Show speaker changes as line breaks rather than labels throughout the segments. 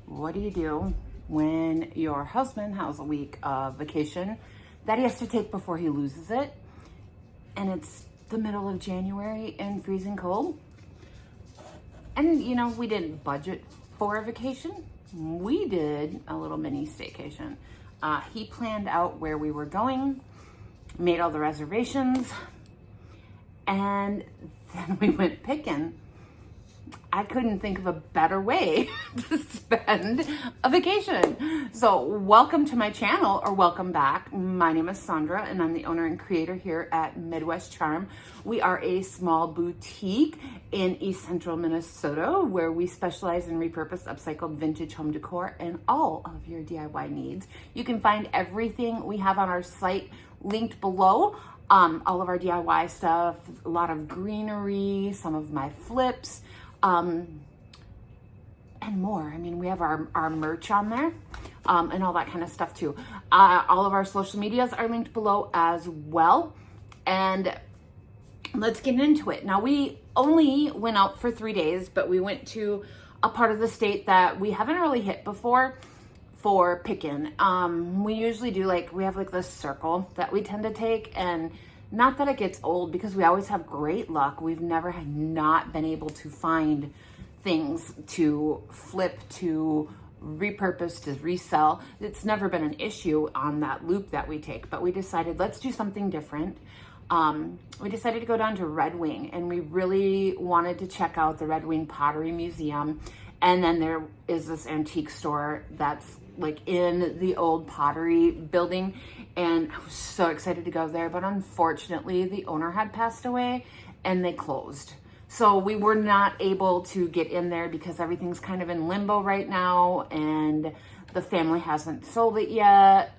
what do you do when your husband has a week of vacation that he has to take before he loses it? And it's the middle of January and freezing cold. And you know, we didn't budget for a vacation. We did a little mini staycation. He planned out where we were going, made all the reservations, and then we went picking. I couldn't think of a better way to spend a vacation. So welcome to my channel, or welcome back. My name is Sandra and I'm the owner and creator here at Midwest Charm. We are a small boutique in East Central Minnesota where we specialize in repurposed, upcycled vintage home decor and all of your DIY needs. You can find everything we have on our site linked below. All of our DIY stuff, a lot of greenery, some of my flips, and more. I mean, we have our merch on there, and all that kind of stuff too. All of our social medias are linked below as well. And let's get into it. Now, we only went out for 3 days, but we went to a part of the state that we haven't really hit before for picking. We usually do we have this circle that we tend to take, and not that it gets old because we always have great luck. We've never not been able to find things to flip, to repurpose, to resell. It's never been an issue on that loop that we take, but we decided let's do something different. We decided to go down to Red Wing, and we really wanted to check out the Red Wing Pottery Museum. And then there is this antique store that's in the old pottery building, and I was so excited to go there, but unfortunately the owner had passed away and they closed. So we were not able to get in there because everything's kind of in limbo right now and the family hasn't sold it yet.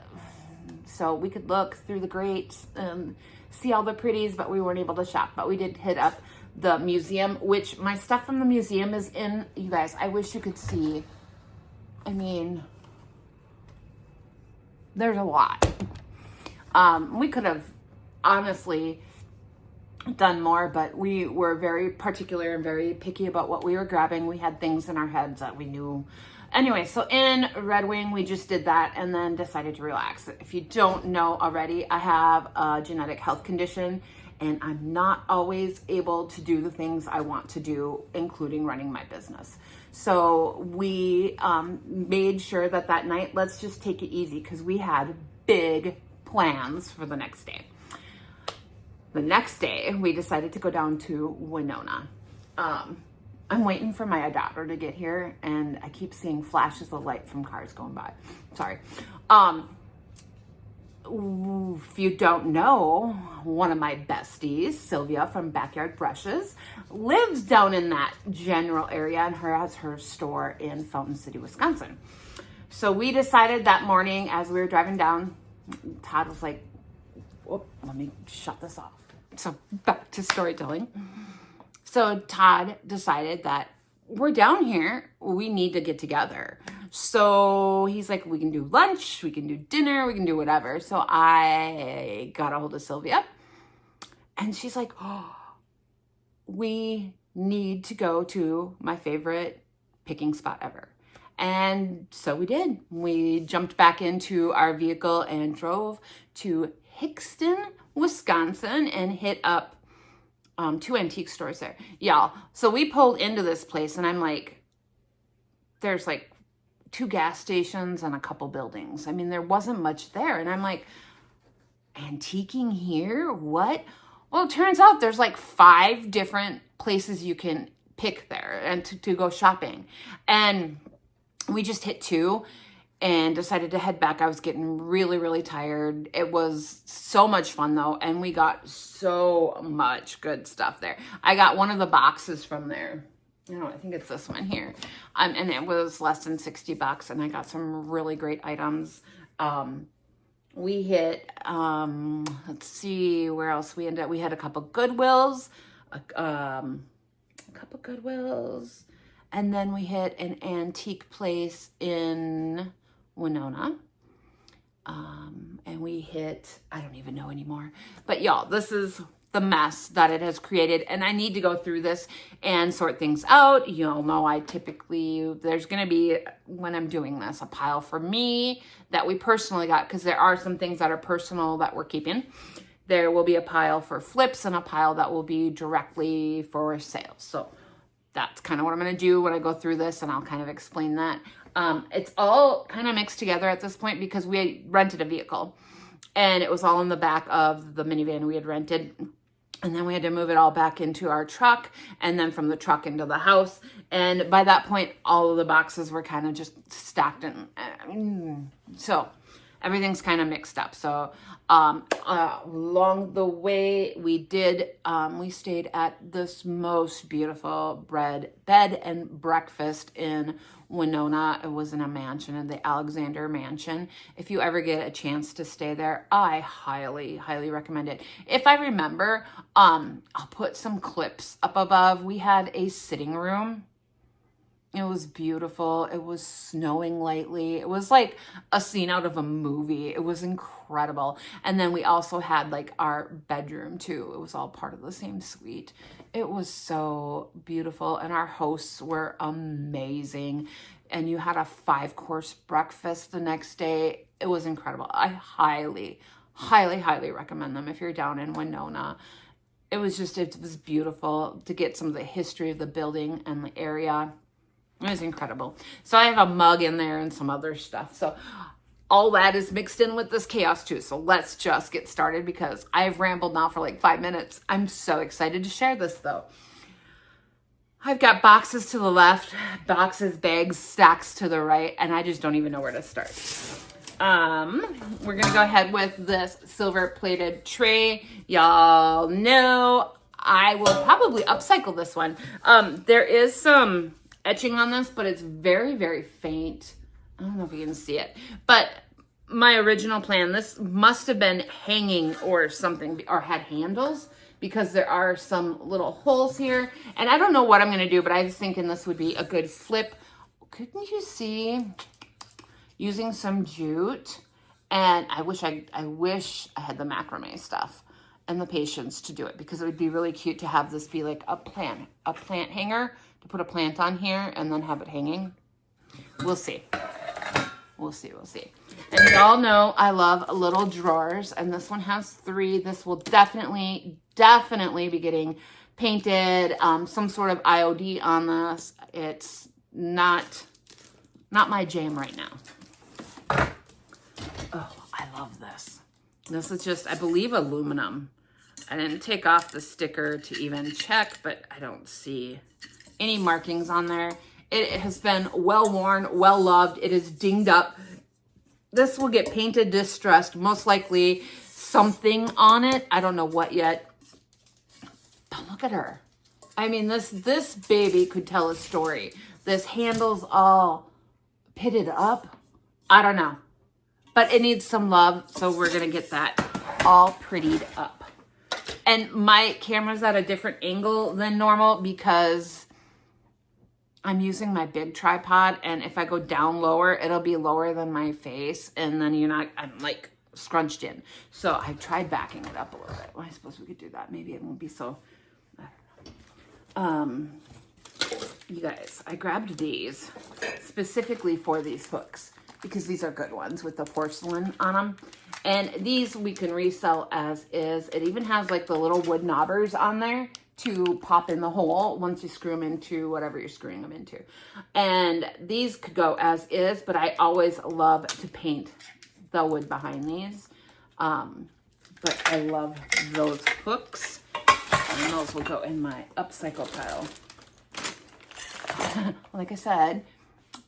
So we could look through the grates and see all the pretties, but we weren't able to shop. But we did hit up the museum, which my stuff from the museum is in. You guys, I wish you could see. I mean, there's a lot. We could have honestly done more, but we were very particular and very picky about what we were grabbing. We had things in our heads that we knew. Anyway, so in Red Wing, we just did that and then decided to relax. If you don't know already, I have a genetic health condition and I'm not always able to do the things I want to do, including running my business. So we made sure that night, let's just take it easy because we had big plans for the next day. The next day, we decided to go down to Winona. I'm waiting for my daughter to get here and I keep seeing flashes of light from cars going by. Sorry. If you don't know, one of my besties, Sylvia from Backyard Brushes, lives down in that general area and has her store in Fountain City, Wisconsin. So we decided that morning as we were driving down, Todd was like, whoop, let me shut this off. So back to storytelling. So Todd decided that we're down here, we need to get together. So he's like, we can do lunch, we can do dinner, we can do whatever. So I got a hold of Sylvia and she's like, oh, we need to go to my favorite picking spot ever. And so we did. We jumped back into our vehicle and drove to Hickston, Wisconsin and hit up 2 antique stores there. Y'all, so we pulled into this place and I'm like, there's 2 gas stations and a couple buildings. I mean, there wasn't much there. And I'm like, antiquing here? What? Well, it turns out there's 5 different places you can pick there and to go shopping. And we just hit 2 and decided to head back. I was getting really, really tired. It was so much fun though. And we got so much good stuff there. I got one of the boxes from there. I think it's this one here. And it was less than $60 and I got some really great items. We hit, let's see where else we ended up. We had a couple Goodwills, and then we hit an antique place in Winona. And we hit, I don't even know anymore. But y'all, this is the mess that it has created. And I need to go through this and sort things out. You'll know I typically, there's going to be, when I'm doing this, a pile for me that we personally got, because there are some things that are personal that we're keeping. There will be a pile for flips and a pile that will be directly for sales. So that's kind of what I'm going to do when I go through this, and I'll kind of explain that. It's all kind of mixed together at this point because we rented a vehicle, and it was all in the back of the minivan we had rented. And then we had to move it all back into our truck, and then from the truck into the house. And by that point, all of the boxes were kind of just stacked in. So everything's kind of mixed up. So along the way, we stayed at this most beautiful bed and breakfast in Winona. It was in a mansion, in the Alexander Mansion. If you ever get a chance to stay there, I highly, highly recommend it. If I remember, I'll put some clips up above. We had a sitting room. It was beautiful. It was snowing lightly. It was like a scene out of a movie. It was incredible. And then we also had like our bedroom too. It was all part of the same suite. It was so beautiful. And our hosts were amazing. And you had a 5-course breakfast the next day. It was incredible. I highly, highly, highly recommend them if you're down in Winona. It was beautiful to get some of the history of the building and the area. It was incredible. So I have a mug in there and some other stuff. So all that is mixed in with this chaos too. So let's just get started because I've rambled now for like 5 minutes. I'm so excited to share this though. I've got boxes to the left, boxes, bags, stacks to the right, and I just don't even know where to start. We're going to go ahead with this silver plated tray. Y'all know I will probably upcycle this one. There is some etching on this, but it's very, very faint. I don't know if you can see it, but my original plan, this must have been hanging or something, or had handles, because there are some little holes here, and I don't know what I'm going to do, but I was thinking this would be a good flip. Couldn't you see using some jute? And I wish I had the macrame stuff and the patience to do it, because it would be really cute to have this be like a plant hanger, to put a plant on here and then have it hanging. We'll see. We'll see. And y'all know I love little drawers, and this one has 3. This will definitely be getting painted, some sort of IOD on this. It's not my jam right now. Oh, I love this. This is just, I believe, aluminum. I didn't take off the sticker to even check, but I don't see any markings on there. It has been well worn, well loved. It is dinged up. This will get painted, distressed, most likely something on it. I don't know what yet. But look at her. I mean, this baby could tell a story. This handle's all pitted up. I don't know. But it needs some love, so we're going to get that all prettied up. And my camera's at a different angle than normal because I'm using my big tripod, and if I go down lower, it'll be lower than my face, and then I'm like scrunched in. So I tried backing it up a little bit. Well, I suppose we could do that. Maybe it won't be so, I don't know. You guys, I grabbed these specifically for these hooks because these are good ones with the porcelain on them. And these we can resell as is. It even has like the little wood knobbers on there to pop in the hole once you screw them into whatever you're screwing them into. And these could go as is, but I always love to paint the wood behind these. But I love those hooks, and those will go in my upcycle pile. Like I said,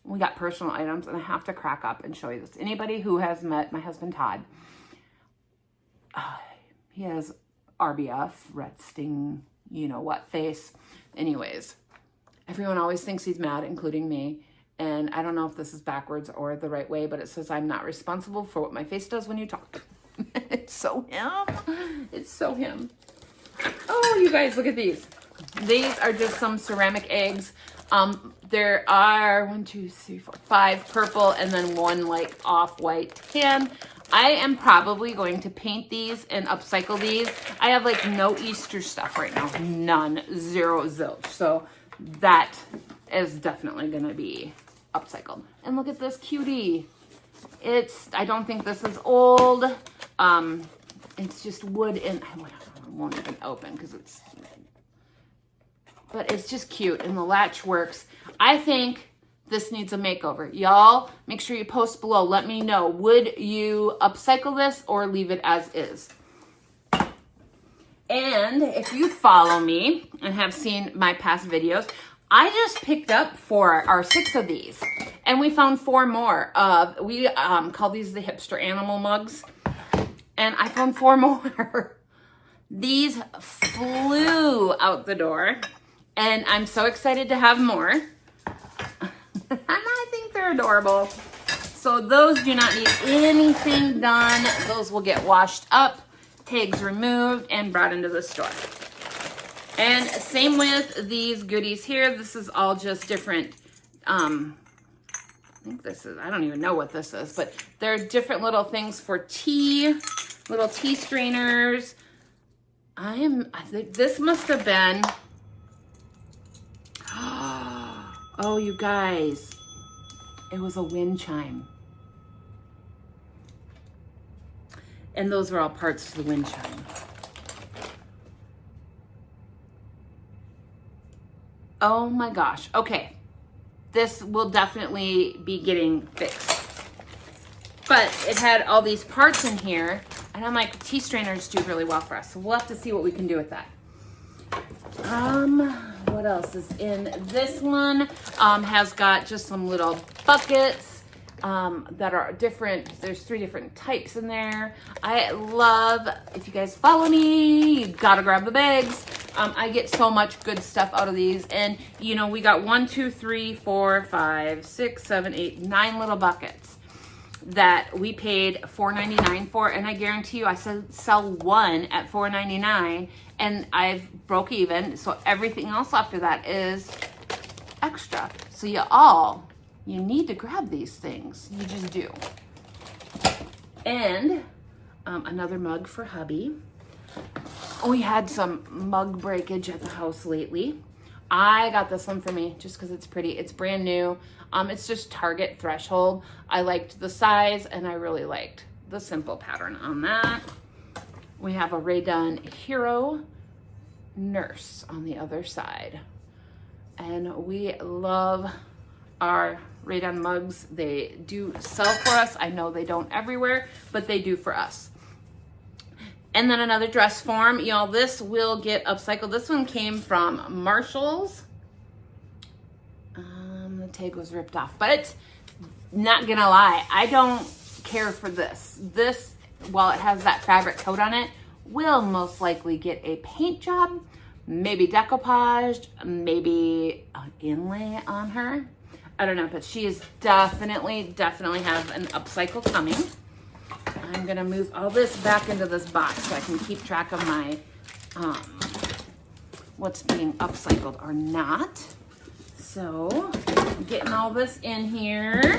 we got personal items, and I have to crack up and show you this. Anybody who has met my husband Todd, he has RBF, red sting, you know what face. Anyways, everyone always thinks he's mad, including me. And I don't know if this is backwards or the right way, but it says I'm not responsible for what my face does when you talk. It's so him. It's so him. Oh, you guys, look at these. These are just some ceramic eggs. There are 1, 2, 3, 4, 5 purple, and then 1 like off-white tan. I am probably going to paint these and upcycle these. I have like no Easter stuff right now. None. Zero zilch. So that is definitely going to be upcycled. And look at this cutie. I don't think this is old. It's just wood and I won't even open because but it's just cute and the latch works. I think this needs a makeover. Y'all, make sure you post below. Let me know. Would you upcycle this or leave it as is? And if you follow me and have seen my past videos, I just picked up 6 of these. And we found 4 more. We call these the hipster animal mugs. And I found 4 more. These flew out the door. And I'm so excited to have more. And I think they're adorable. So those do not need anything done. Those will get washed up, tags removed, and brought into the store. And same with these goodies here. This is all just different. I think this is, I don't even know what this is, but they're different little things for tea, little tea strainers. I think this must have been, oh, you guys, it was a wind chime. And those are all parts of the wind chime. Oh my gosh. Okay. This will definitely be getting fixed. But it had all these parts in here, and I'm like, tea strainers do really well for us. So we'll have to see what we can do with that. What else is in this one? Has got just some little buckets that are different. There's 3 different types in there. I love, if you guys follow me, you gotta grab the bags. I get so much good stuff out of these. And you know, we got 1, 2, 3, 4, 5, 6, 7, 8, 9 little buckets that we paid $4.99 for. And I guarantee you, I sell one at $4.99 and I've broke even. So everything else after that is extra. So you need to grab these things. You just do. And another mug for hubby. We had some mug breakage at the house lately. I got this one for me just because it's pretty. It's brand new. It's just Target Threshold. I liked the size and I really liked the simple pattern on that. We have a Rae Dunn Hero Nurse on the other side. And we love our Rae Dunn mugs. They do sell for us. I know they don't everywhere, but they do for us. And then another dress form. Y'all, this will get upcycled. This one came from Marshall's. The tag was ripped off, but not gonna lie, I don't care for this. This, while it has that fabric coat on it, will most likely get a paint job, maybe decoupaged, maybe an inlay on her. I don't know, but she is definitely has an upcycle coming. I'm gonna move all this back into this box so I can keep track of my what's being upcycled or not. So getting all this in here.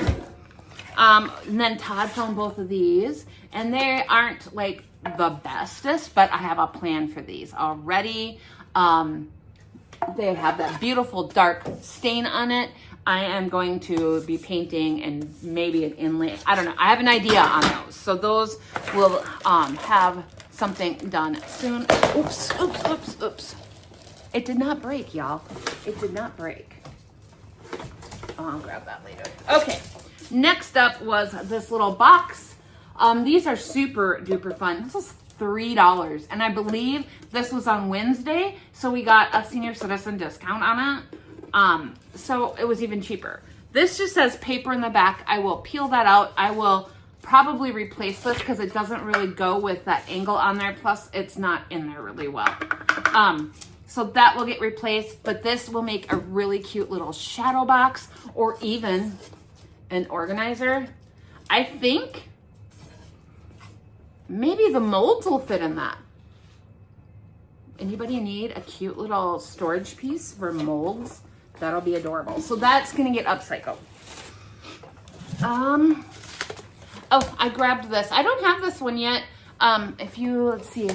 And then Todd found both of these, and they aren't like the bestest, but I have a plan for these already. They have that beautiful dark stain on it. I am going to be painting and maybe an inlay. I don't know. I have an idea on those. So those will have something done soon. Oops. It did not break, y'all. It did not break. I'll grab that later. Okay. Next up was this little box. These are super duper fun. This is $3. And I believe this was on Wednesday. So we got a senior citizen discount on it. So it was even cheaper. This just says paper in the back. I will peel that out. I will probably replace this because it doesn't really go with that angle on there. Plus it's not in there really well. So that will get replaced, but this will make a really cute little shadow box or even an organizer. I think maybe the molds will fit in that. Anybody need a cute little storage piece for molds? That'll be adorable. So that's gonna get upcycled. Oh, I grabbed this. I don't have this one yet. If you, let's see,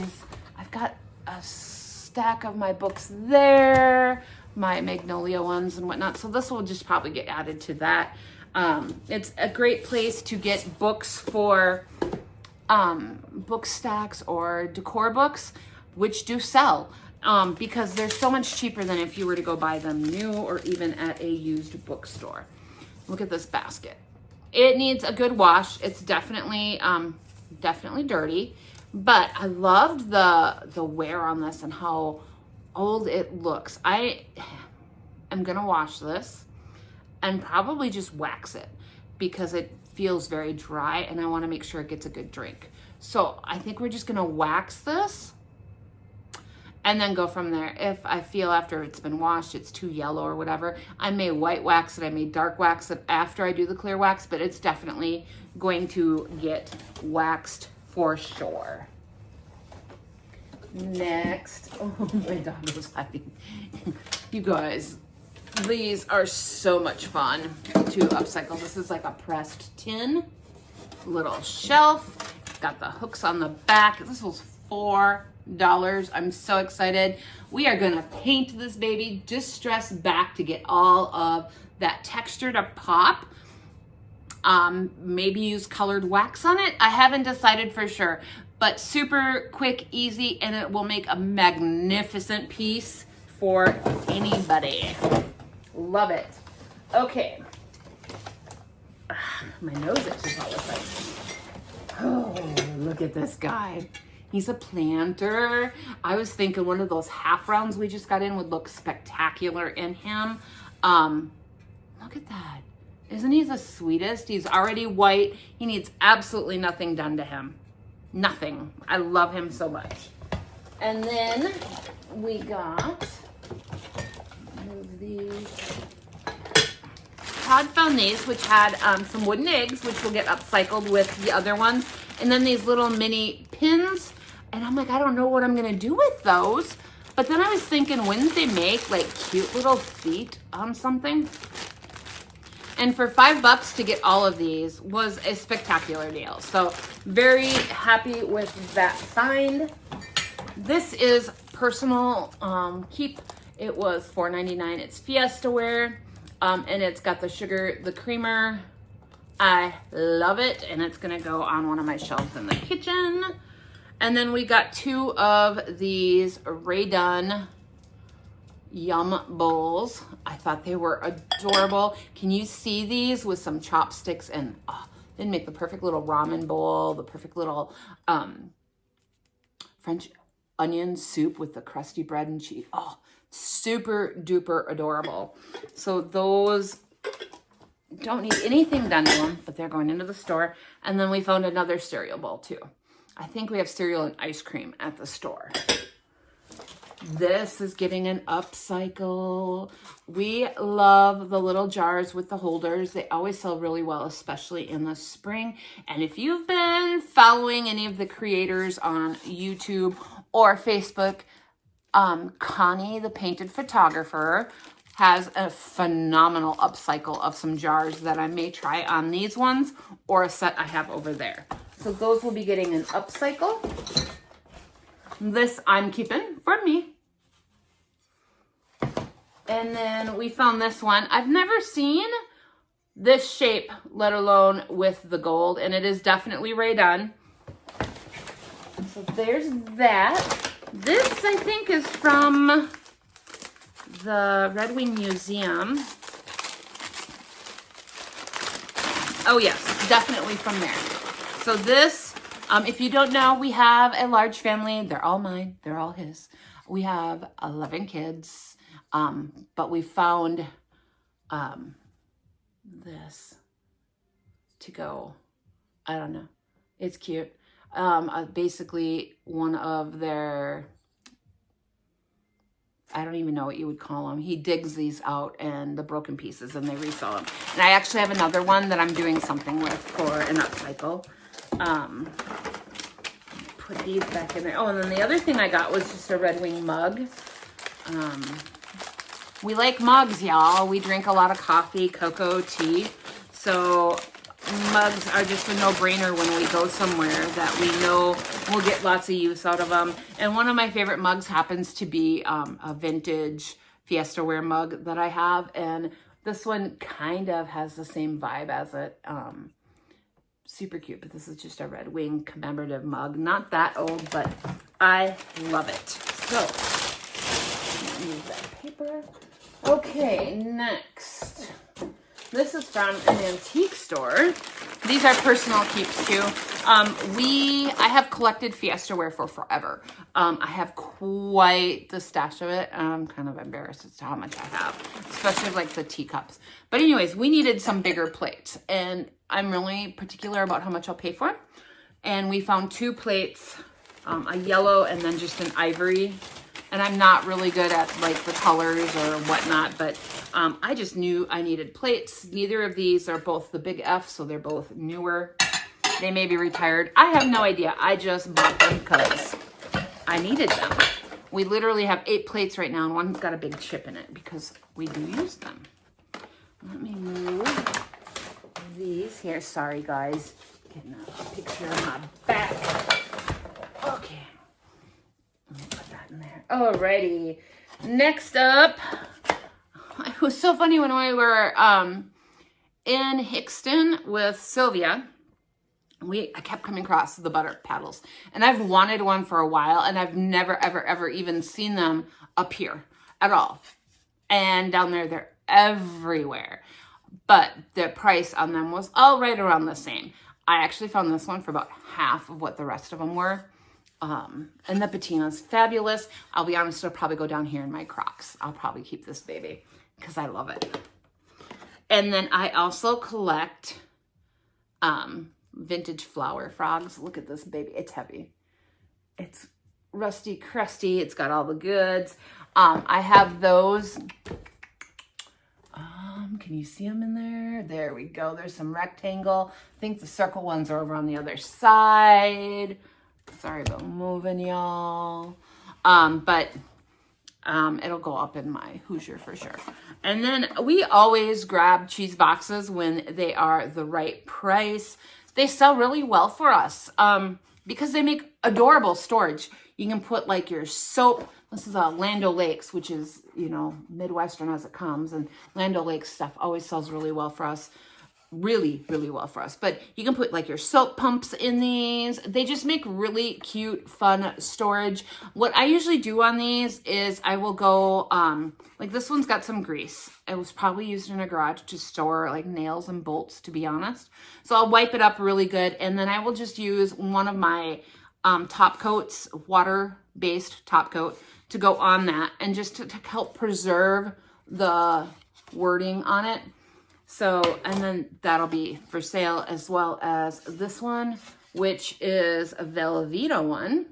I've got a stack of my books there, my Magnolia ones and whatnot. So this will just probably get added to that. It's a great place to get books for book stacks or decor books, which do sell, because they're so much cheaper than if you were to go buy them new or even at a used bookstore. Look at this basket. It needs a good wash. It's definitely dirty, but I loved the wear on this and how old it looks. I am gonna wash this and probably just wax it because it feels very dry and I want to make sure it gets a good drink. So I think we're just gonna wax this and then go from there. If I feel after it's been washed, it's too yellow or whatever, I may white wax it, I may dark wax it after I do the clear wax, but it's definitely going to get waxed for sure. Next, oh, my dog was hiding. You guys, these are so much fun to upcycle. This is like a pressed tin, little shelf. It's got the hooks on the back. This was $4. I'm so excited. We are gonna paint this baby distressed back to get all of that texture to pop. Maybe use colored wax on it. I haven't decided for sure, but super quick, easy, and it will make a magnificent piece for anybody. Love it. Okay. My nose itches all the time. Oh, look at this guy. He's a planter. I was thinking one of those half rounds we just got in would look spectacular in him. Look at that. Isn't he the sweetest? He's already white. He needs absolutely nothing done to him. Nothing. I love him so much. And then we got, move these. Todd found these, which had some wooden eggs, which will get upcycled with the other ones. And then these little mini pins. And I'm like, I don't know what I'm gonna do with those. But then I was thinking, wouldn't they make like cute little feet on something? And for $5 to get all of these was a spectacular deal. So very happy with that find. This is personal keep. It was $4.99. It's Fiesta Wear. And it's got the sugar, the creamer. I love it. And it's gonna go on one of my shelves in the kitchen. And then we got 2 of these Ray Dunn Yum Bowls. I thought they were adorable. Can you see these with some chopsticks? And they make the perfect little ramen bowl, the perfect little French onion soup with the crusty bread and cheese. Oh, super duper adorable. So those don't need anything done to them, but they're going into the store. And then we found another cereal bowl too. I think we have cereal and ice cream at the store. This is getting an upcycle. We love the little jars with the holders. They always sell really well, especially in the spring. And if you've been following any of the creators on YouTube or Facebook, Connie, the painted photographer, has a phenomenal upcycle of some jars that I may try on these ones or a set I have over there. So those will be getting an upcycle. This I'm keeping for me. And then we found this one. I've never seen this shape, let alone with the gold, and it is definitely Ray Dunn. So there's that. This, I think, is from the Red Wing Museum. Oh yes, definitely from there. So this, if you don't know, we have a large family. They're all mine. They're all his. We have 11 kids, but we found this to go. I don't know. It's cute. Basically, one of their, I don't even know what you would call them. He digs these out and the broken pieces and they resell them. And I actually have another one that I'm doing something with for an upcycle. Put these back in there. Oh, and then the other thing I got was just a Red Wing mug. We like mugs, y'all. We drink a lot of coffee, cocoa, tea. So mugs are just a no-brainer when we go somewhere that we know we'll get lots of use out of them. And one of my favorite mugs happens to be a vintage Fiestaware mug that I have. And this one kind of has the same vibe as it. Super cute, but this is just a Red Wing commemorative mug. Not that old, but I love it. So, use that paper. Okay, next. This is from an antique store. These are personal keeps too. I have collected Fiestaware for forever. I have quite the stash of it. I'm kind of embarrassed as to how much I have, especially like the teacups. But anyways, we needed some bigger plates, and I'm really particular about how much I'll pay for them. And we found 2 plates, a yellow and then just an ivory. And I'm not really good at like the colors or whatnot, but I just knew I needed plates. Neither of these are both the big F, so they're both newer. They may be retired. I have no idea. I just bought them because I needed them. We literally have 8 plates right now, and one's got a big chip in it because we do use them. Let me move these here. Sorry, guys. Getting a picture of my back. Okay. Let me put that in there. Alrighty. Next up, it was so funny when we were in Hickston with Sylvia. I kept coming across the butter paddles, and I've wanted one for a while, and I've never, ever, ever even seen them up here at all. And down there, they're everywhere. But the price on them was all right around the same. I actually found this one for about half of what the rest of them were. And the patina's fabulous. I'll be honest, it'll probably go down here in my Crocs. I'll probably keep this baby because I love it. And then I also collect vintage flower frogs. Look at this baby. It's heavy. It's rusty, crusty. It's got all the goods. I have those. Can you see them in there? There we go. There's some rectangle. I think the circle ones are over on the other side. Sorry about moving, y'all. But it'll go up in my Hoosier for sure. And then we always grab cheese boxes when they are the right price. They sell really well for us because they make adorable storage. You can put like your soap. This is Land O'Lakes, which is, you know, Midwestern as it comes. And Land O'Lakes stuff always sells really well for us. Really, really well for us. But you can put like your soap pumps in these. They just make really cute, fun storage. What I usually do on these is I will go, like this one's got some grease. It was probably used in a garage to store like nails and bolts, to be honest. So I'll wipe it up really good. And then I will just use one of my top coats, water-based top coat, to go on that and just to help preserve the wording on it. So, and then that'll be for sale, as well as this one, which is a Velveeta one.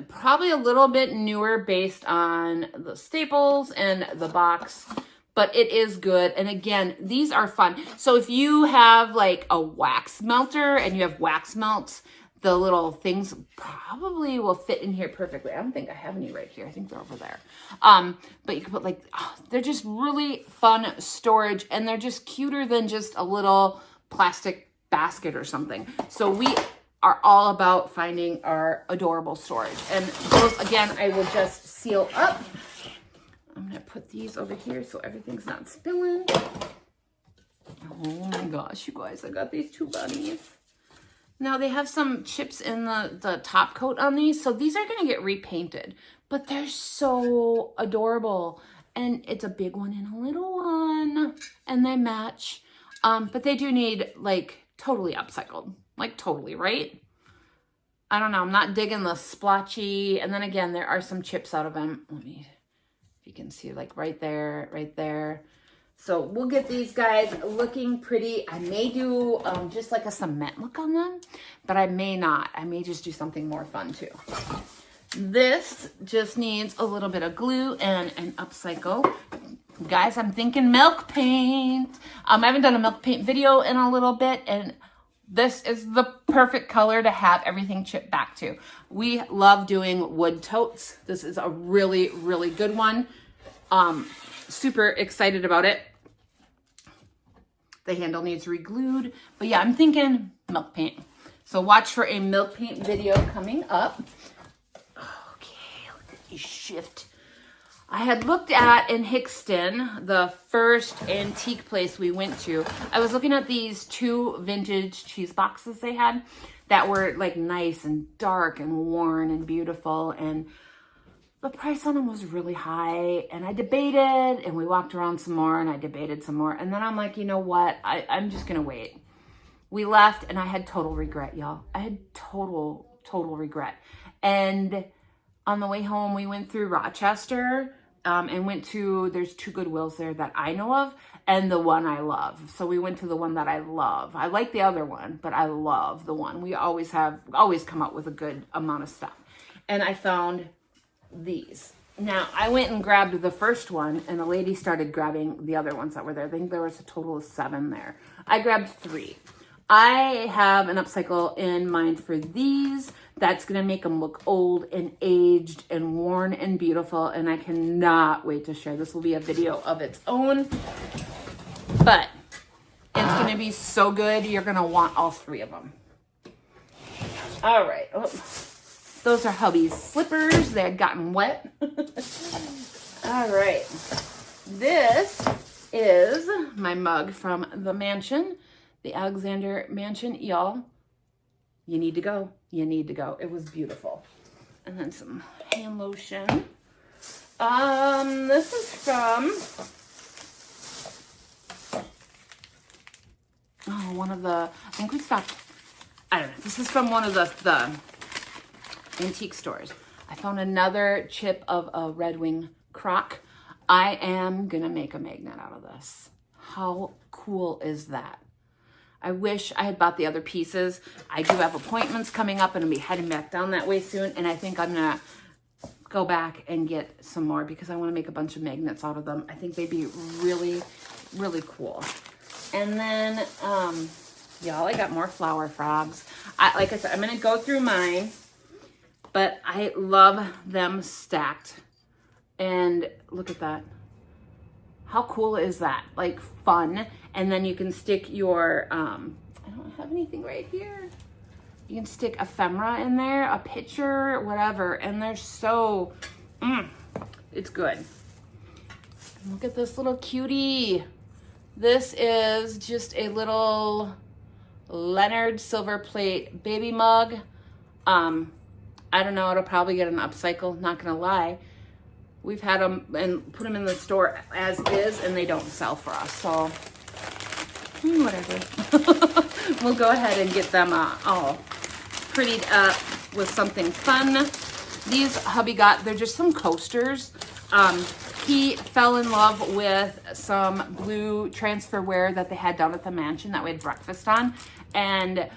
Probably a little bit newer based on the staples and the box, but it is good. And again, these are fun. So if you have like a wax melter and you have wax melts, the little things probably will fit in here perfectly. I don't think I have any right here. I think they're over there. But you can put like, they're just really fun storage, and they're just cuter than just a little plastic basket or something. So we are all about finding our adorable storage. And those, again, I will just seal up. I'm gonna put these over here so everything's not spilling. Oh my gosh, you guys, I got these 2 bunnies. Now, they have some chips in the top coat on these, so these are going to get repainted. But they're so adorable. And it's a big one and a little one. And they match. But they do need, like, totally upcycled. Like, totally, right? I don't know. I'm not digging the splotchy. And then, again, there are some chips out of them. Let me, if you can see, like, right there, right there. So we'll get these guys looking pretty. I may do just like a cement look on them, but I may not. I may just do something more fun too. This just needs a little bit of glue and an upcycle. Guys, I'm thinking milk paint. I haven't done a milk paint video in a little bit, and this is the perfect color to have everything chipped back to. We love doing wood totes. This is a really, really good one. Super excited about it. The handle needs re-glued. But yeah, I'm thinking milk paint. So watch for a milk paint video coming up. Okay, let me shift. I had looked at in Hickston, the first antique place we went to. I was looking at these 2 vintage cheese boxes they had that were like nice and dark and worn and beautiful. And the price on them was really high. And I debated, and we walked around some more, and I debated some more. And then I'm like, you know what? I'm just going to wait. We left, and I had total regret, y'all. I had total regret. And on the way home, we went through Rochester and went to, there's 2 Goodwills there that I know of, and the one I love. So we went to the one that I love. I like the other one, but I love the one. We always come up with a good amount of stuff. And I found these. Now, I went and grabbed the first one, and the lady started grabbing the other ones that were there. I think there was a total of 7 there. I grabbed 3. I have an upcycle in mind for these. That's going to make them look old and aged and worn and beautiful. And I cannot wait to share. This will be a video of its own. But it's going to be so good. You're going to want all 3 of them. All right. Oh, those are hubby's slippers. They had gotten wet. All right. This is my mug from the mansion. The Alexander Mansion, y'all, you need to go. You need to go. It was beautiful. And then some hand lotion. This is from, one of the, I think we stopped, I don't know. This is from one of the antique stores. I found another chip of a Red Wing crock. I am going to make a magnet out of this. How cool is that? I wish I had bought the other pieces. I do have appointments coming up and I'll be heading back down that way soon. And I think I'm going to go back and get some more because I want to make a bunch of magnets out of them. I think they'd be really, really cool. And then, y'all, I got more flower frogs. Like I said, I'm going to go through mine, but I love them stacked. And look at that. How cool is that? Like fun. And then you can stick your, I don't have anything right here. You can stick ephemera in there, a picture, whatever. And they're so, it's good. Look at this little cutie. This is just a little Leonard silver plate baby mug. I don't know, it'll probably get an upcycle, not gonna lie. We've had them and put them in the store as is, and they don't sell for us. So, whatever. We'll go ahead and get them all prettied up with something fun. These hubby got, they're just some coasters. He fell in love with some blue transferware that they had down at the mansion that we had breakfast on. And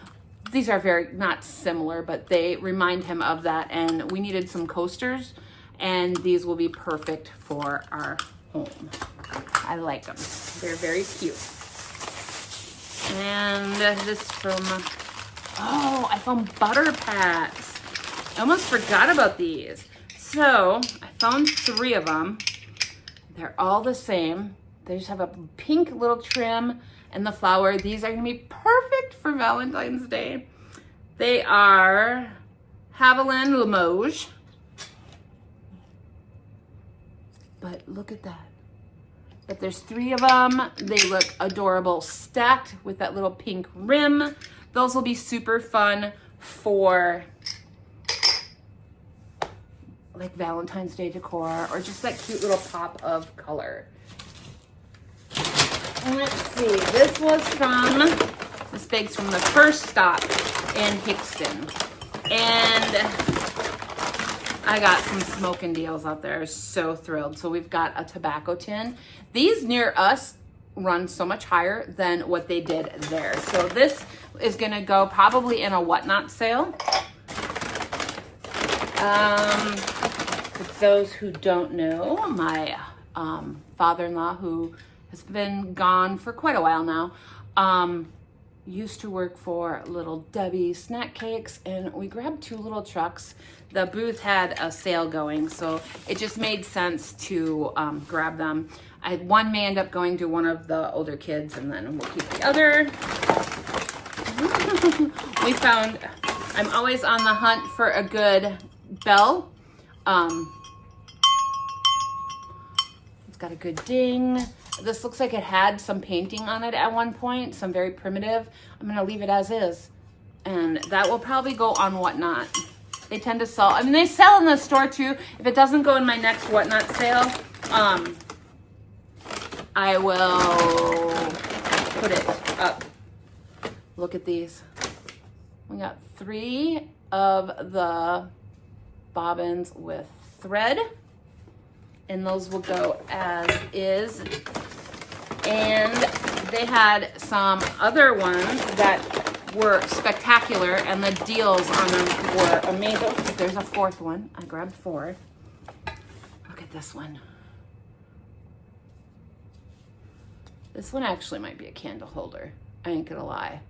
these are very, not similar, but they remind him of that. And we needed some coasters. And these will be perfect for our home. I like them. They're very cute. And this from, I found butter packs. I almost forgot about these. So I found 3 of them. They're all the same. They just have a pink little trim and the flower. These are gonna be perfect for Valentine's Day. They are Haviland Limoges. But look at that. But there's 3 of them. They look adorable, stacked with that little pink rim. Those will be super fun for like Valentine's Day decor or just that cute little pop of color. And let's see, this bag's from the first stop in Hickston. And I got some smoking deals out there. So thrilled. So we've got a tobacco tin. These near us run so much higher than what they did there. So this is going to go probably in a whatnot sale. For those who don't know, my father-in-law, who has been gone for quite a while now, used to work for Little Debbie Snack Cakes, and we grabbed 2 little trucks. The booth had a sale going, so it just made sense to grab them. One may end up going to one of the older kids, and then we'll keep the other. We found, I'm always on the hunt for a good bell. It's got a good ding. This looks like it had some painting on it at one point, some very primitive. I'm gonna leave it as is. And that will probably go on Whatnot. They tend to sell, I mean, they sell in the store too. If it doesn't go in my next Whatnot sale, I will put it up. Look at these. We got 3 of the bobbins with thread, and those will go as is. And they had some other ones that were spectacular, and the deals on them were amazing. Oh, there's a 4th one. I grabbed 4. Look at this one. This one actually might be a candle holder. I ain't gonna lie.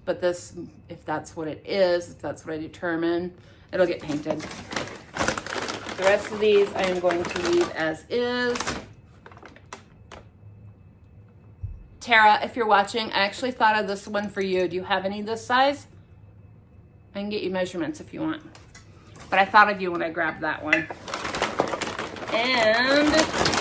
But this, if that's what it is, if that's what I determine, it'll get painted. The rest of these I am going to leave as is. Tara, if you're watching, I actually thought of this one for you. Do you have any this size? I can get you measurements if you want. But I thought of you when I grabbed that one. And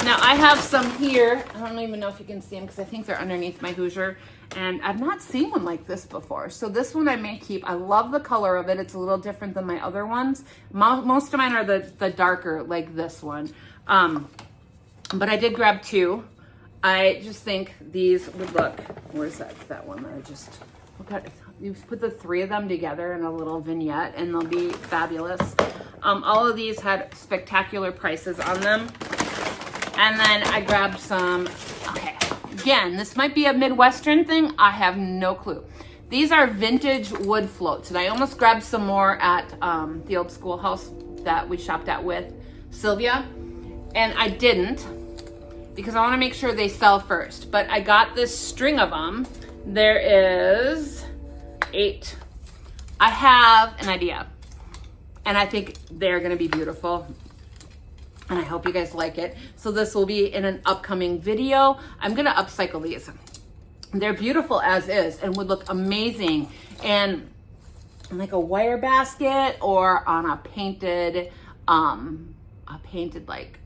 now I have some here. I don't even know if you can see them because I think they're underneath my Hoosier. And I've not seen one like this before. So this one I may keep. I love the color of it. It's a little different than my other ones. Most of mine are the darker, like this one. But I did grab 2. I just think these would look, where's that one that I just, look at, you put the 3 of them together in a little vignette and they'll be fabulous. All of these had spectacular prices on them. And then I grabbed some, okay, again, this might be a Midwestern thing. I have no clue. These are vintage wood floats, and I almost grabbed some more at the old schoolhouse that we shopped at with Sylvia, and I didn't, because I want to make sure they sell first. But I got this string of them. There is 8. I have an idea, and I think they're going to be beautiful, and I hope you guys like it. So this will be in an upcoming video. I'm going to upcycle these. They're beautiful as is and would look amazing in like a wire basket or on a painted like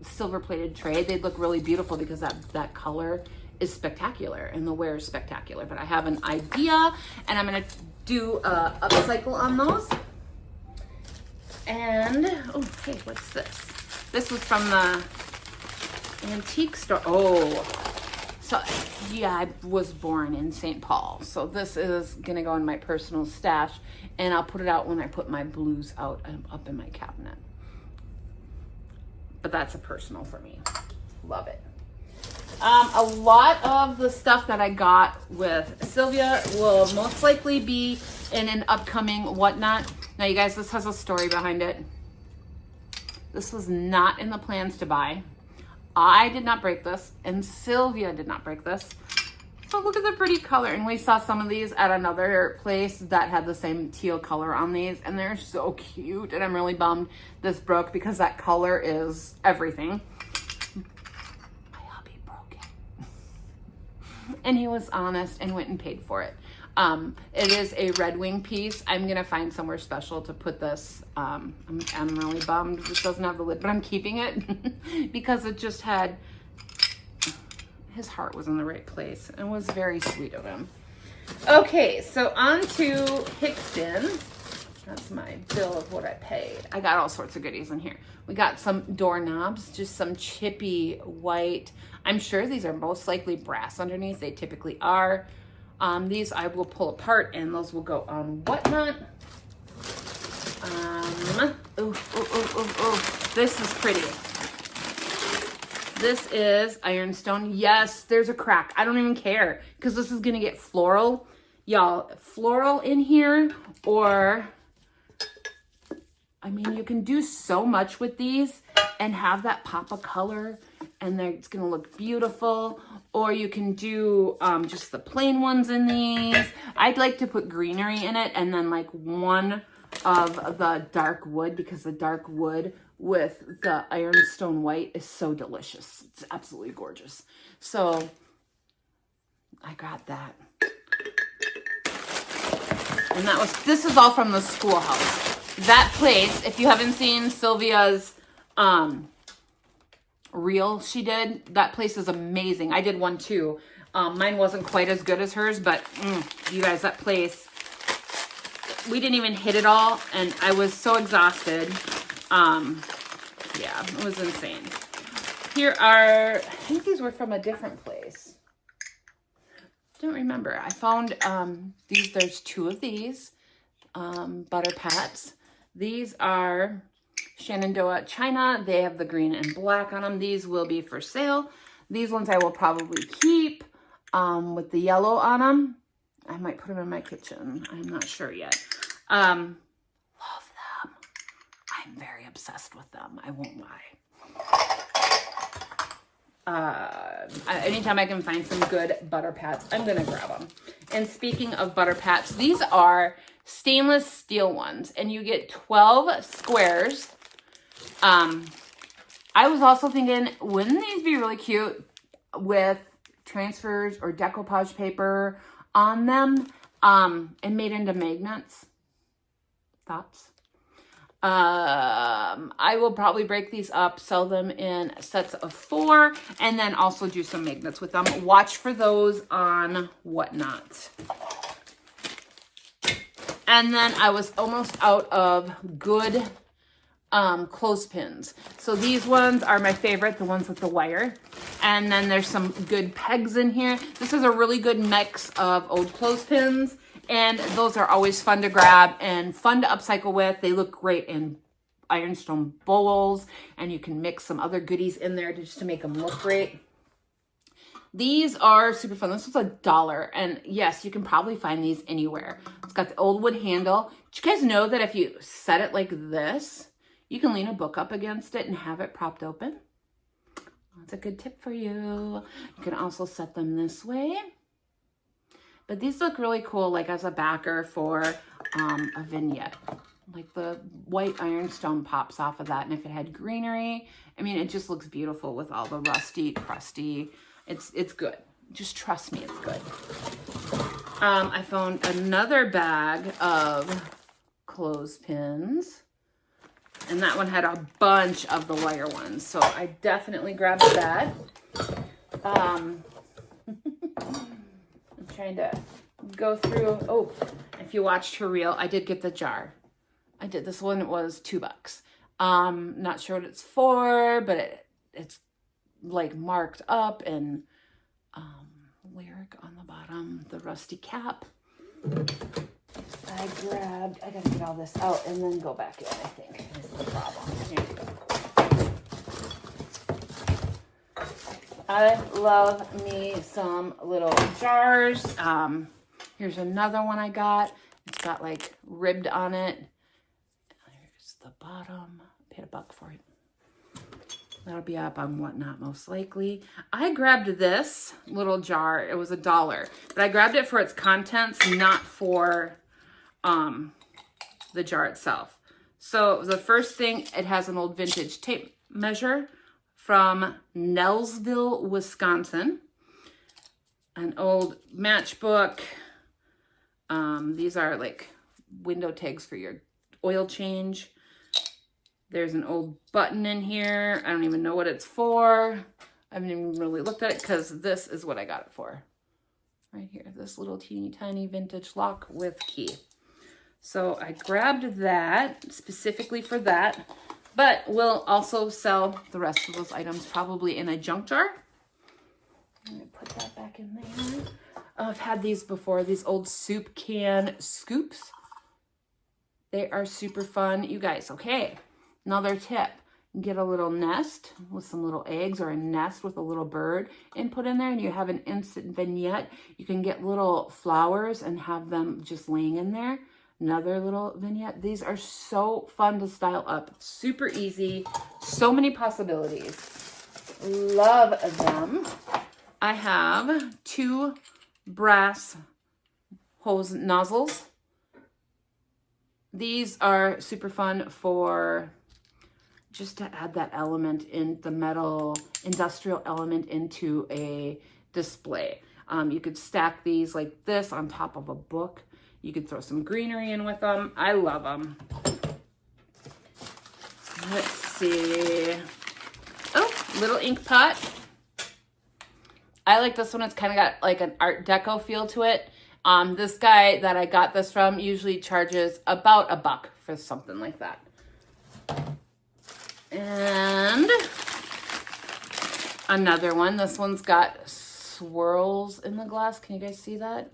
silver plated tray. They'd look really beautiful because that color is spectacular and the wear is spectacular. But I have an idea, and I'm gonna do a upcycle on those. And oh, hey, what's this? This was from the antique store. Oh, so yeah, I was born in St. Paul, so this is gonna go in my personal stash, and I'll put it out when I put my blues out up in my cabinet. But that's a personal for me. Love it. A lot of the stuff that I got with Sylvia will most likely be in an upcoming Whatnot. Now, you guys, this has a story behind it. This was not in the plans to buy. I did not break this, and Sylvia did not break this. So look at the pretty color. And we saw some of these at another place that had the same teal color on these, and they're so cute. And I'm really bummed this broke because that color is everything. My hubby broke it. And he was honest and went and paid for it. It is a Red Wing piece. I'm gonna find somewhere special to put this. I'm really bummed this doesn't have the lid, but I'm keeping it because it just had, his heart was in the right place and was very sweet of him. Okay, so on to Hickston. That's my bill of what I paid. I got all sorts of goodies in here. We got some doorknobs, just some chippy white. I'm sure these are most likely brass underneath. They typically are. These I will pull apart and those will go on Whatnot. This is pretty. This is ironstone. Yes, there's a crack. I don't even care because this is gonna get floral. Y'all, floral in here, or I mean, you can do so much with these and have that pop of color, and it's gonna look beautiful. Or you can do just the plain ones in these. I'd like to put greenery in it and then like one of the dark wood, because the dark wood with the ironstone white is so delicious. It's absolutely gorgeous. So I got that. And this is all from the schoolhouse. That place, if you haven't seen Sylvia's reel she did, that place is amazing. I did one too. Mine wasn't quite as good as hers, but you guys, that place, we didn't even hit it all, and I was so exhausted. Yeah, it was insane. Here are, I think these were from a different place. Don't remember. I found these. There's 2 of these butter pats. These are Shenandoah China. They have the green and black on them. These will be for sale. These ones I will probably keep with the yellow on them. I might put them in my kitchen. I'm not sure yet. Love them. I'm very obsessed with them. I won't lie. Anytime I can find some good butter pats, I'm going to grab them. And speaking of butter pats, these are stainless steel ones, and you get 12 squares. I was also thinking, wouldn't these be really cute with transfers or decoupage paper on them, and made into magnets? Thoughts? I will probably break these up, sell them in sets of 4, and then also do some magnets with them. Watch for those on Whatnot. And then I was almost out of good clothespins. So these ones are my favorite, the ones with the wire. And then there's some good pegs in here. This is a really good mix of old clothespins. And those are always fun to grab and fun to upcycle with. They look great in ironstone bowls. And you can mix some other goodies in there just to make them look great. These are super fun. This was $1. And yes, you can probably find these anywhere. It's got the old wood handle. Did you guys know that if you set it like this, you can lean a book up against it and have it propped open? That's a good tip for you. You can also set them this way. But these look really cool, like as a backer for a vignette. Like the white ironstone pops off of that. And if it had greenery, I mean, it just looks beautiful with all the rusty, crusty. It's good. Just trust me, it's good. I found another bag of clothespins. And that one had a bunch of the wire ones. So I definitely grabbed that. I'm trying to go through. Oh, if you watched her reel, I did get the jar. I did. This one was $2. Not sure what it's for, but it's like marked up and lyric on the bottom, the rusty cap. I gotta get all this out and then go back in, I think. This is the problem. Here you go. I love me some little jars. Here's another one I got. It's got like ribbed on it. Here's the bottom. I paid $1 for it. That'll be up on Whatnot most likely. I grabbed this little jar. It was $1, but I grabbed it for its contents, not for the jar itself. So the first thing, it has an old vintage tape measure from Nelsville, Wisconsin. An old matchbook. These are like window tags for your oil change. There's an old button in here. I don't even know what it's for. I haven't even really looked at it because this is what I got it for. Right here, this little teeny tiny vintage lock with key. So I grabbed that specifically for that, but we'll also sell the rest of those items probably in a junk jar. I'm gonna put that back in there. I've had these before, these old soup can scoops. They are super fun. You guys, okay. Another tip, get a little nest with some little eggs or a nest with a little bird and put in there, and you have an instant vignette. You can get little flowers and have them just laying in there. Another little vignette. These are so fun to style up. Super easy. So many possibilities. Love them. I have 2 brass hose nozzles. These are super fun for just to add that element in the metal industrial element into a display. You could stack these like this on top of a book. You could throw some greenery in with them. I love them. Let's see. Oh, little ink pot. I like this one. It's kind of got like an Art Deco feel to it. This guy that I got this from usually charges about $1 for something like that. And another one. This one's got swirls in the glass. Can you guys see that?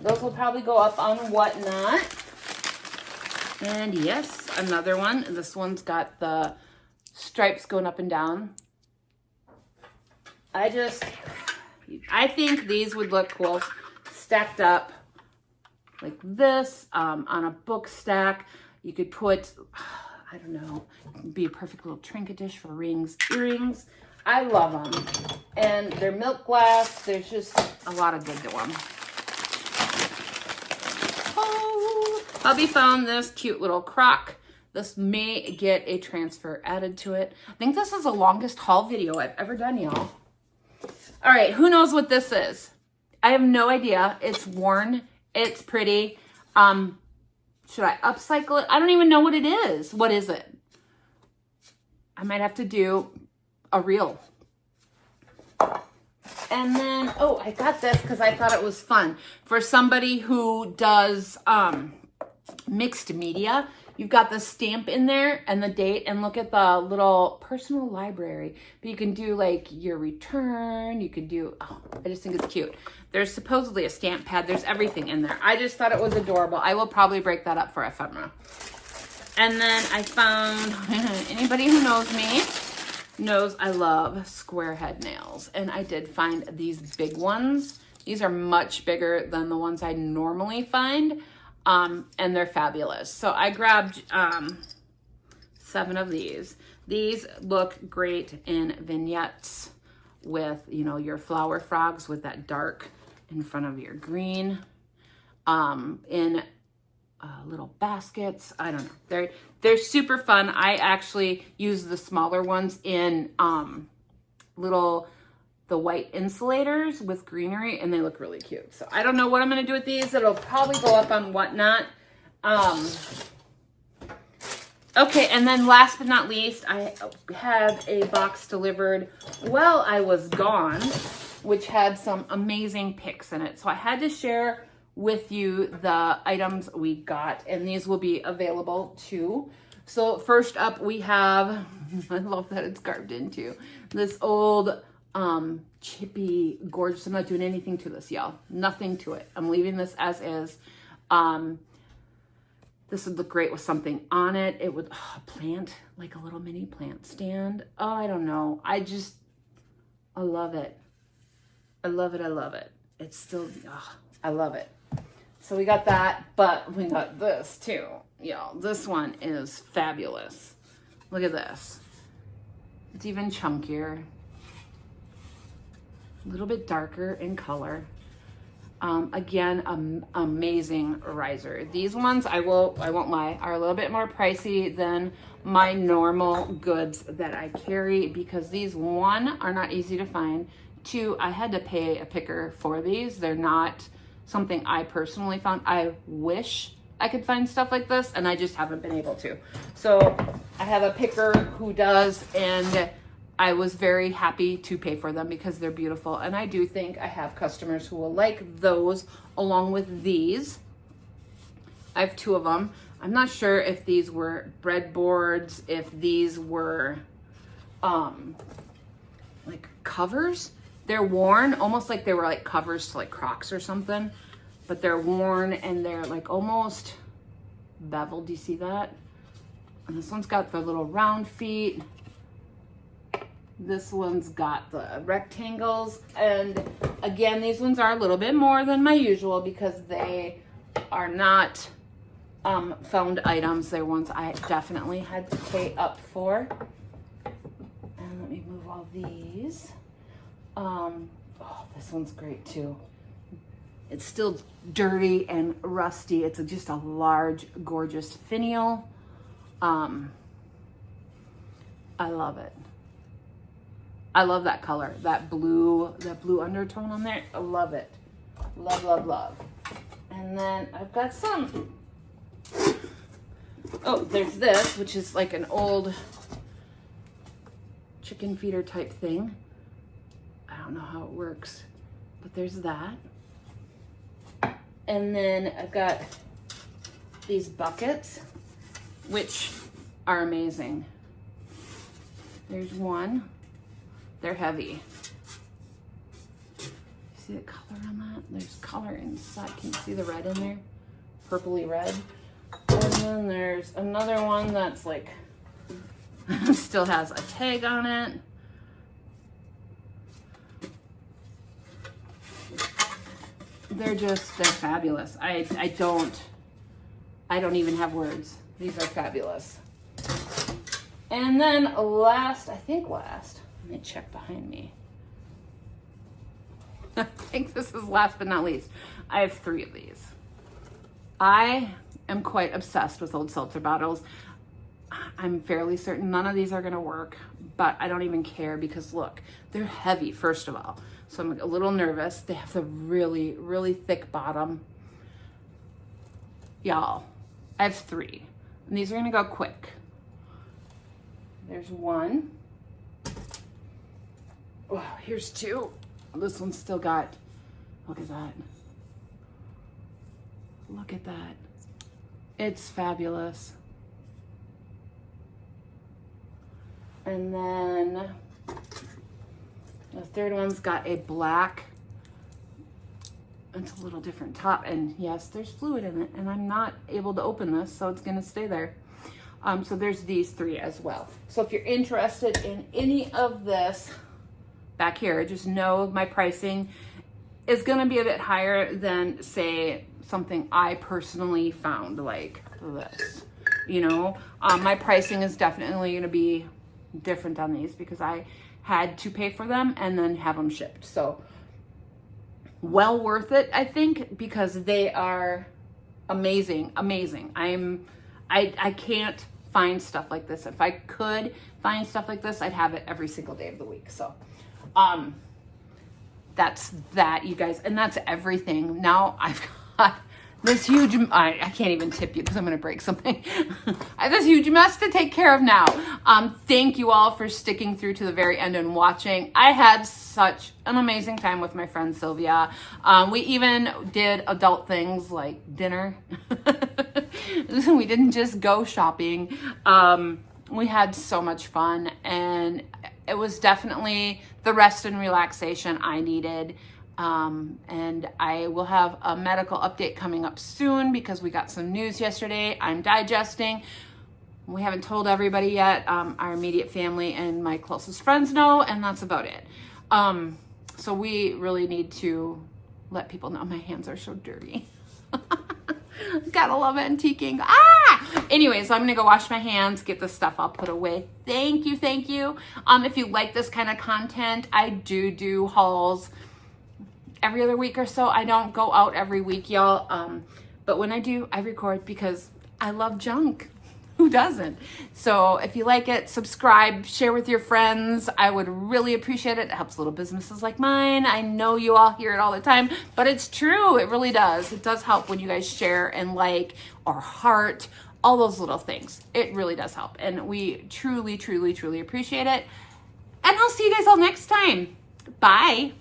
Those will probably go up on Whatnot. And yes, another one. This one's got the stripes going up and down. I think these would look cool stacked up like this on a book stack. You could put, I don't know, be a perfect little trinket dish for rings, earrings. I love them. And they're milk glass. There's just a lot of good to them. Oh, Hubby found this cute little crock. This may get a transfer added to it. I think this is the longest haul video I've ever done, y'all. All right, who knows what this is? I have no idea. It's worn. It's pretty. Should I upcycle it? I don't even know what it is. What is it? I might have to do a reel. And then, oh, I got this because I thought it was fun. For somebody who does mixed media, you've got the stamp in there and the date, and look at the little personal library. But you can do like your return. You could do, oh, I just think it's cute. There's supposedly a stamp pad. There's everything in there. I just thought it was adorable. I will probably break that up for ephemera. And then I found, anybody who knows me knows I love square head nails. And I did find these big ones. These are much bigger than the ones I normally find. And they're fabulous. So I grabbed 7 of these. These look great in vignettes with, you know, your flower frogs with that dark in front of your green. In little baskets. I don't know. They're super fun. I actually use the smaller ones in the white insulators with greenery, and they look really cute. So I don't know what I'm going to do with these. It'll probably go up on Whatnot. Okay, and then last but not least, I had a box delivered while I was gone, which had some amazing pics in it. So I had to share with you the items we got, and these will be available too. So first up we have, I love that it's carved into, this old chippy, gorgeous. I'm not doing anything to this, y'all. Nothing to it. I'm leaving this as is. This would look great with something on it. It would, plant, like a little mini plant stand. Oh, I don't know. I love it. I love it. I love it. It's still, I love it. So we got that, but we got this too. Y'all, this one is fabulous. Look at this. It's even chunkier. A little bit darker in color. Again, amazing riser. These ones, I won't lie, are a little bit more pricey than my normal goods that I carry, because these, 1, are not easy to find. 2, I had to pay a picker for these. They're not something I personally found. I wish I could find stuff like this, and I just haven't been able to. So I have a picker who does, and I was very happy to pay for them because they're beautiful. And I do think I have customers who will like those along with these. I have 2 of them. I'm not sure if these were breadboards, if these were like covers. They're worn, almost like they were like covers to like Crocs or something, but they're worn and they're like almost beveled. Do you see that? And this one's got the little round feet. This one's got the rectangles. And again, these ones are a little bit more than my usual because they are not found items. They're ones I definitely had to pay up for. And let me move all these. Oh, this one's great too. It's still dirty and rusty. It's just a large, gorgeous finial. I love it. I love that color, that blue undertone on there. I love it. Love, love, love. And then I've got some. Oh, there's this, which is like an old chicken feeder type thing. I don't know how it works, but there's that. And then I've got these buckets, which are amazing. There's one. They're heavy. See the color on that? There's color inside. Can you see the red in there? Purpley red. And then there's another one that's like, still has a tag on it. They're fabulous. I don't even have words. These are fabulous. And then last, let me check behind me. I think this is last but not least. I have 3 of these. I am quite obsessed with old seltzer bottles. I'm fairly certain none of these are gonna work, but I don't even care because look, they're heavy, first of all. So I'm a little nervous. They have the really, really thick bottom. Y'all, I have 3. And these are gonna go quick. There's one. Oh, here's 2. This one's still got, look at that. Look at that. It's fabulous. And then the third one's got a black, it's a little different top. And yes, there's fluid in it and I'm not able to open this, so it's gonna stay there. So there's these 3 as well. So if you're interested in any of this back here, just know my pricing is gonna be a bit higher than say something I personally found like this, you know. My pricing is definitely gonna be different on these because I had to pay for them and then have them shipped. So well worth it, I think, because they are amazing, amazing. I can't find stuff like this. If I could find stuff like this, I'd have it every single day of the week. So that's that, you guys, and that's everything. Now I've got this huge, I can't even tip you because I'm going to break something. I have this huge mess to take care of now. Thank you all for sticking through to the very end and watching. I had such an amazing time with my friend Sylvia. We even did adult things like dinner. We didn't just go shopping. We had so much fun, and it was definitely the rest and relaxation I needed. And I will have a medical update coming up soon because we got some news yesterday. I'm digesting. We haven't told everybody yet. Our immediate family and my closest friends know, and that's about it. So we really need to let people know. My hands are so dirty. Gotta love antiquing. Anyways, I'm gonna go wash my hands, get the stuff I'll put away. Thank you, thank you. If you like this kind of content, I do hauls every other week or so. I don't go out every week, y'all. But when I do, I record because I love junk. Who doesn't? So if you like it, subscribe, share with your friends. I would really appreciate it. It helps little businesses like mine. I know you all hear it all the time, but it's true. It really does. It does help when you guys share and like or heart, all those little things. It really does help. And we truly appreciate it. And I'll see you guys all next time. Bye.